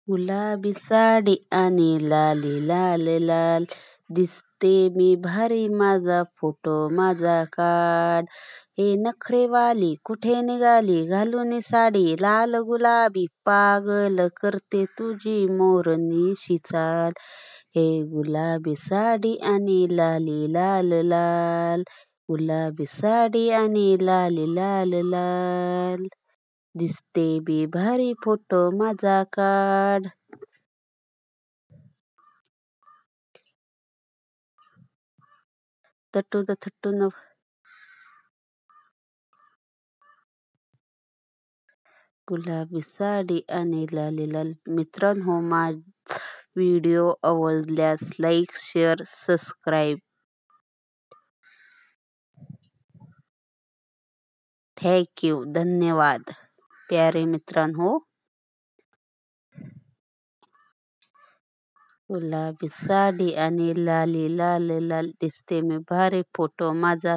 गुलाबी साडी आणि लाली लाल लाल, दिसते मी भारी माझा फोटो माझा काढ. हे नखरेवाली कुठे निघाली घालून साडी लाल गुलाबी, पागल करते तुझी मोरनीशी चाल. हे गुलाबी साडी आणि लाली लाल लाल, गुलाबी साडी आणि लाली लाल लाल, दिसते बी भारी फोटो माझा काढ. तट्टू द थट्टू न गुलाबी साडी आणि लाली लाल. मित्रांनो, माझा व्हिडिओ आवडल्यास like share subscribe. Thank you, धन्यवाद प्यारे मित्रांनो. गुलाबी साडी आणि लाली लाल लाल, दिसते मी भारी फोटो माझा